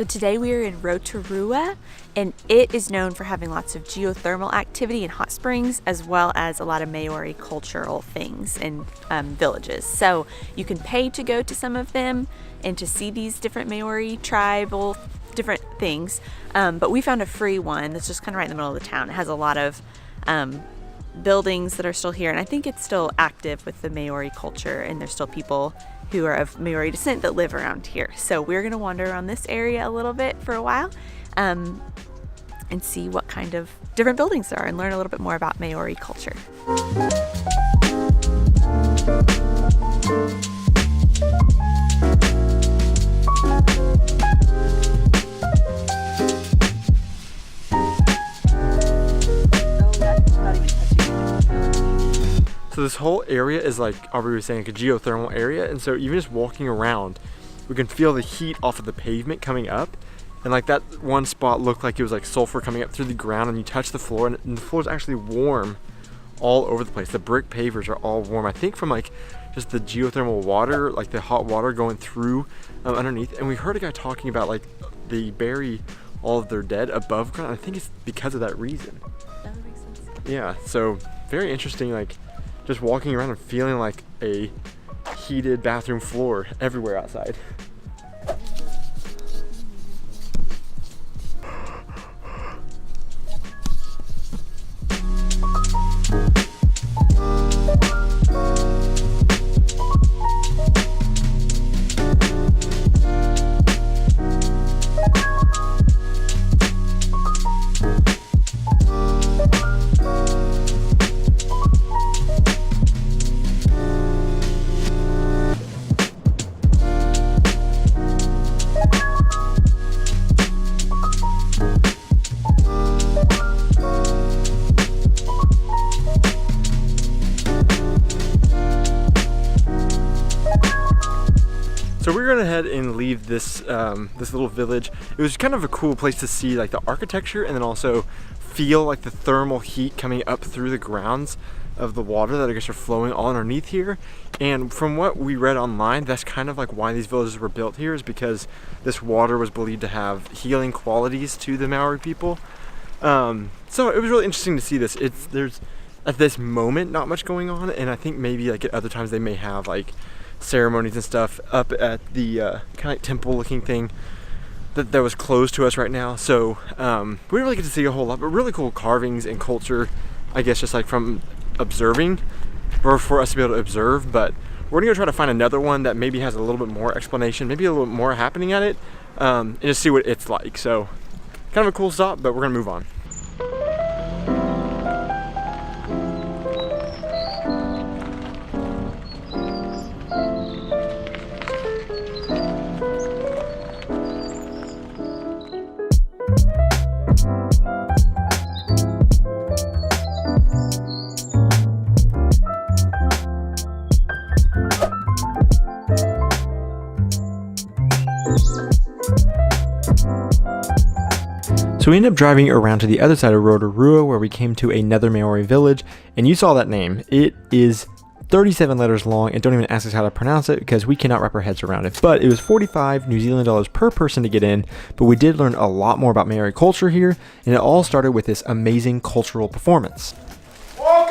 So today we are in Rotorua, and it is known for having lots of geothermal activity and hot springs, as well as a lot of Maori cultural things and villages. So you can pay to go to some of them and to see these different Maori tribal different things. But we found a free one that's just kind of right in the middle of the town. It has a lot of buildings that are still here, and I think it's still active with the Maori culture, and there's still people who are of Maori descent that live around here. So we're going to wander around this area a little bit for a while and see what kind of different buildings there are and learn a little bit more about Maori culture. So this whole area is, like Aubrey was saying, like a geothermal area, and so even just walking around, we can feel the heat off of the pavement coming up, and like that one spot looked like it was like sulfur coming up through the ground, and you touch the floor, and the floor is actually warm all over the place. The brick pavers are all warm, I think from like just the geothermal water, like the hot water going through underneath. And we heard a guy talking about like they bury all of their dead above ground. I think it's because of that reason. That would make sense. Yeah, so very interesting, like just walking around and feeling like a heated bathroom floor everywhere outside. So we're gonna head and leave this this little village. It was kind of a cool place to see like the architecture and then also feel like the thermal heat coming up through the grounds of the water that I guess are flowing all underneath here. And from what we read online, that's kind of like why these villages were built here, is because this water was believed to have healing qualities to the Maori people. So it was really interesting to see this. There's at this moment not much going on, and I think maybe like at other times they may have like ceremonies and stuff up at the kind of like temple looking thing that was closed to us right now. So we didn't really get to see a whole lot, but really cool carvings and culture, I guess, just like from observing, or for us to be able to observe. But we're gonna go try to find another one that maybe has a little bit more explanation, maybe a little bit more happening at it, and just see what it's like. So kind of a cool stop, but we're gonna move on. So we ended up driving around to the other side of Rotorua, where we came to another Maori village, and you saw that name. It is 37 letters long, and don't even ask us how to pronounce it because we cannot wrap our heads around it. But it was 45 New Zealand dollars per person to get in, but we did learn a lot more about Maori culture here, and it all started with this amazing cultural performance. Thank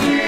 you.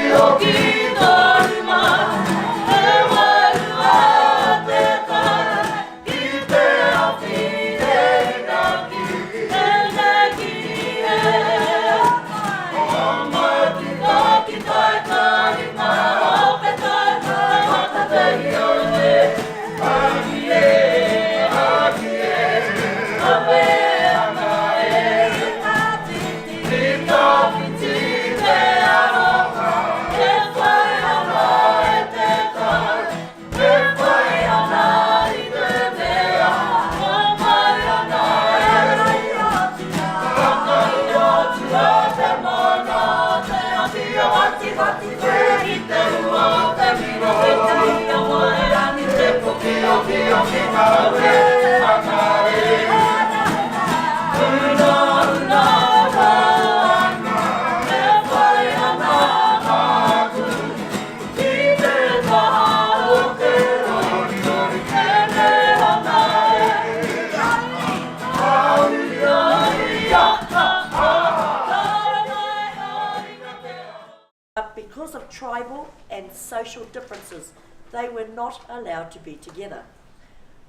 tribal and social differences, they were not allowed to be together.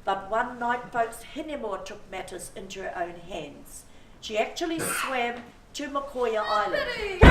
But one night folks Hinemua took matters into her own hands. She actually swam to Makoia Island.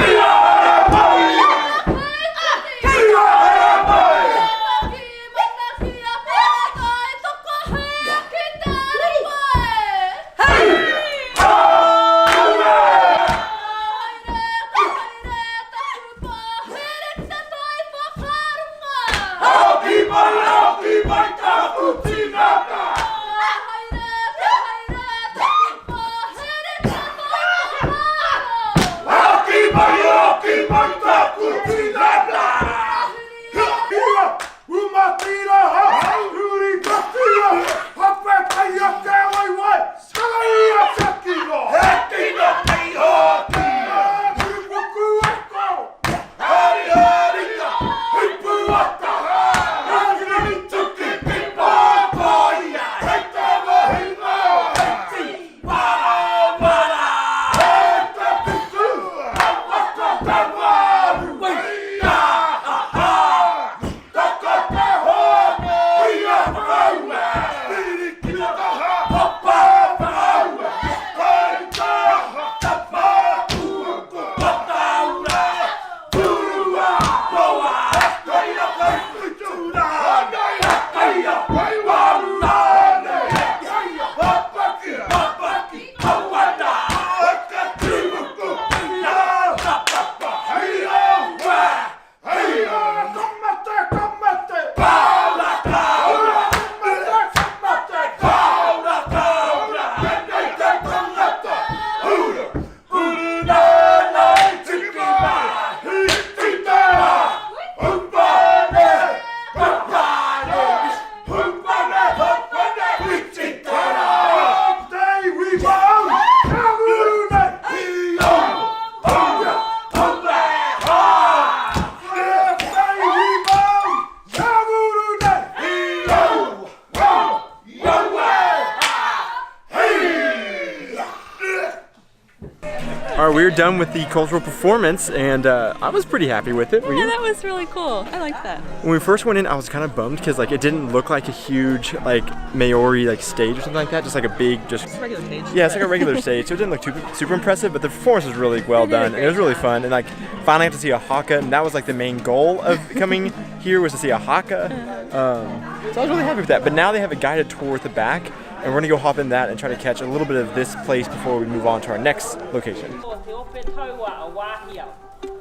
Alright, we were done with the cultural performance, and I was pretty happy with it. Were you? Yeah, that was really cool. I like that. When we first went in, I was kind of bummed because like it didn't look like a huge like Maori like stage or something like that. Just like a big, just It's a regular stage. yeah, it's like a regular stage, so it didn't look super impressive. But the performance was really well done, and it was really fun. And like finally got to see a Haka, and that was like the main goal of coming here was to see a Haka. So I was really happy with that. But now they have a guided tour at the back, and we're gonna go hop in that and try to catch a little bit of this place before we move on to our next location.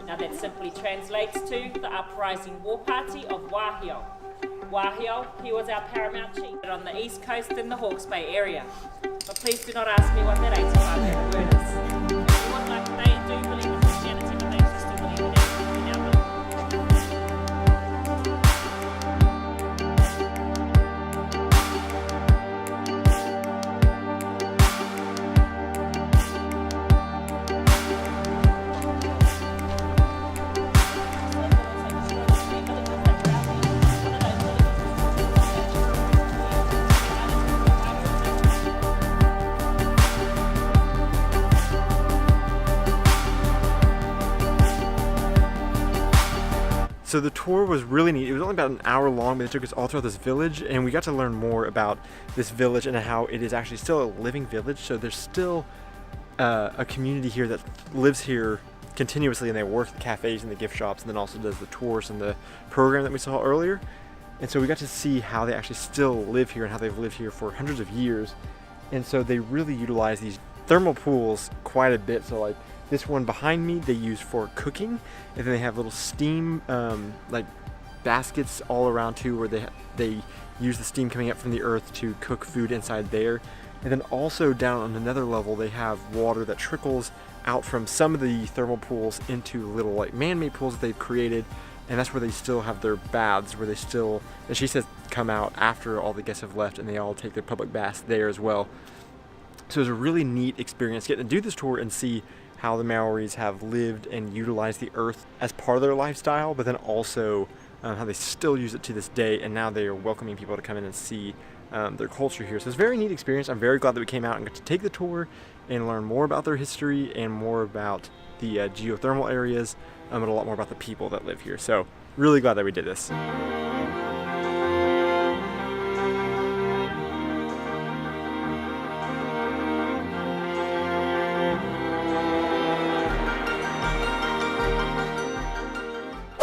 Now that simply translates to the uprising war party of Wahio. Wahio, he was our paramount chief on the east coast in the Hawke's Bay area. But please do not ask me what that 85 word is. Everyone like they do believe in Christianity, but they just do believe in everything else. So the tour was really neat. It was only about an hour long, but it took us all throughout this village, and we got to learn more about this village and how it is actually still a living village. So there's still a community here that lives here continuously, and they work the cafes and the gift shops, and then also does the tours and the program that we saw earlier. And so we got to see how they actually still live here and how they've lived here for hundreds of years. And so they really utilize these thermal pools quite a bit. So like this one behind me, they use for cooking, and then they have little steam like baskets all around too, where they use the steam coming up from the earth to cook food inside there. And then also down on another level, they have water that trickles out from some of the thermal pools into little like man-made pools that they've created, and that's where they still have their baths, where they still, and she says, come out after all the guests have left, and they all take their public baths there as well. So it was a really neat experience getting to do this tour and see how the Maoris have lived and utilized the earth as part of their lifestyle, but then also how they still use it to this day, and now they are welcoming people to come in and see their culture here. So it's a very neat experience. I'm very glad that we came out and got to take the tour and learn more about their history and more about the geothermal areas and a lot more about the people that live here. So really glad that we did this.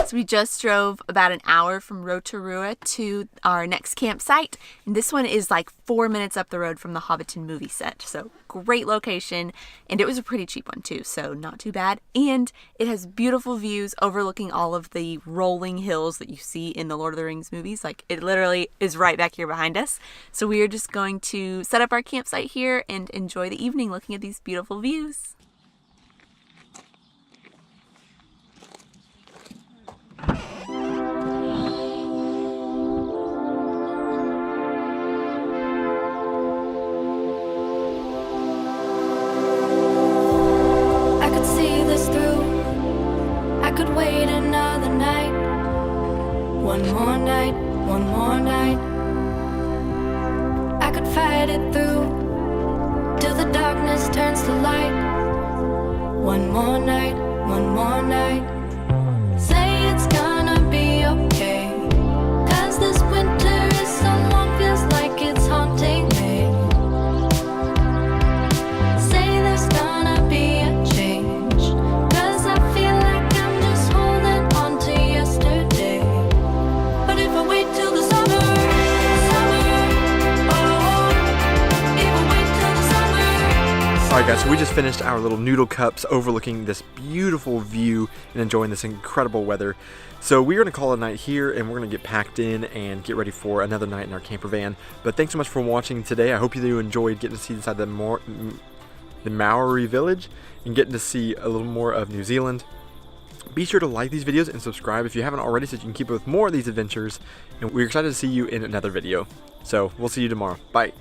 So we just drove about an hour from Rotorua to our next campsite, and this one is like 4 minutes up the road from the Hobbiton movie set. So great location, and it was a pretty cheap one too, so not too bad. And it has beautiful views overlooking all of the rolling hills that you see in the Lord of the Rings movies. Like, it literally is right back here behind us. So we are just going to set up our campsite here and enjoy the evening looking at these beautiful views. One more night, I could fight it through till the darkness turns to light. One more night, one more night. Say it's gonna be okay, 'cause this winter is so long, feels like it's haunting me. Say there's gonna be a change, 'cause I feel like I'm just holding on to yesterday. But if I wait till the summer, if I wait till the summer. Alright guys, so we just finished our little noodle cups overlooking this beautiful view and enjoying this incredible weather. So we're going to call it a night here, and we're going to get packed in and get ready for another night in our camper van. But thanks so much for watching today. I hope you enjoyed getting to see inside the Maori village and getting to see a little more of New Zealand. Be sure to like these videos and subscribe if you haven't already, so you can keep up with more of these adventures. And we're excited to see you in another video. So we'll see you tomorrow. Bye.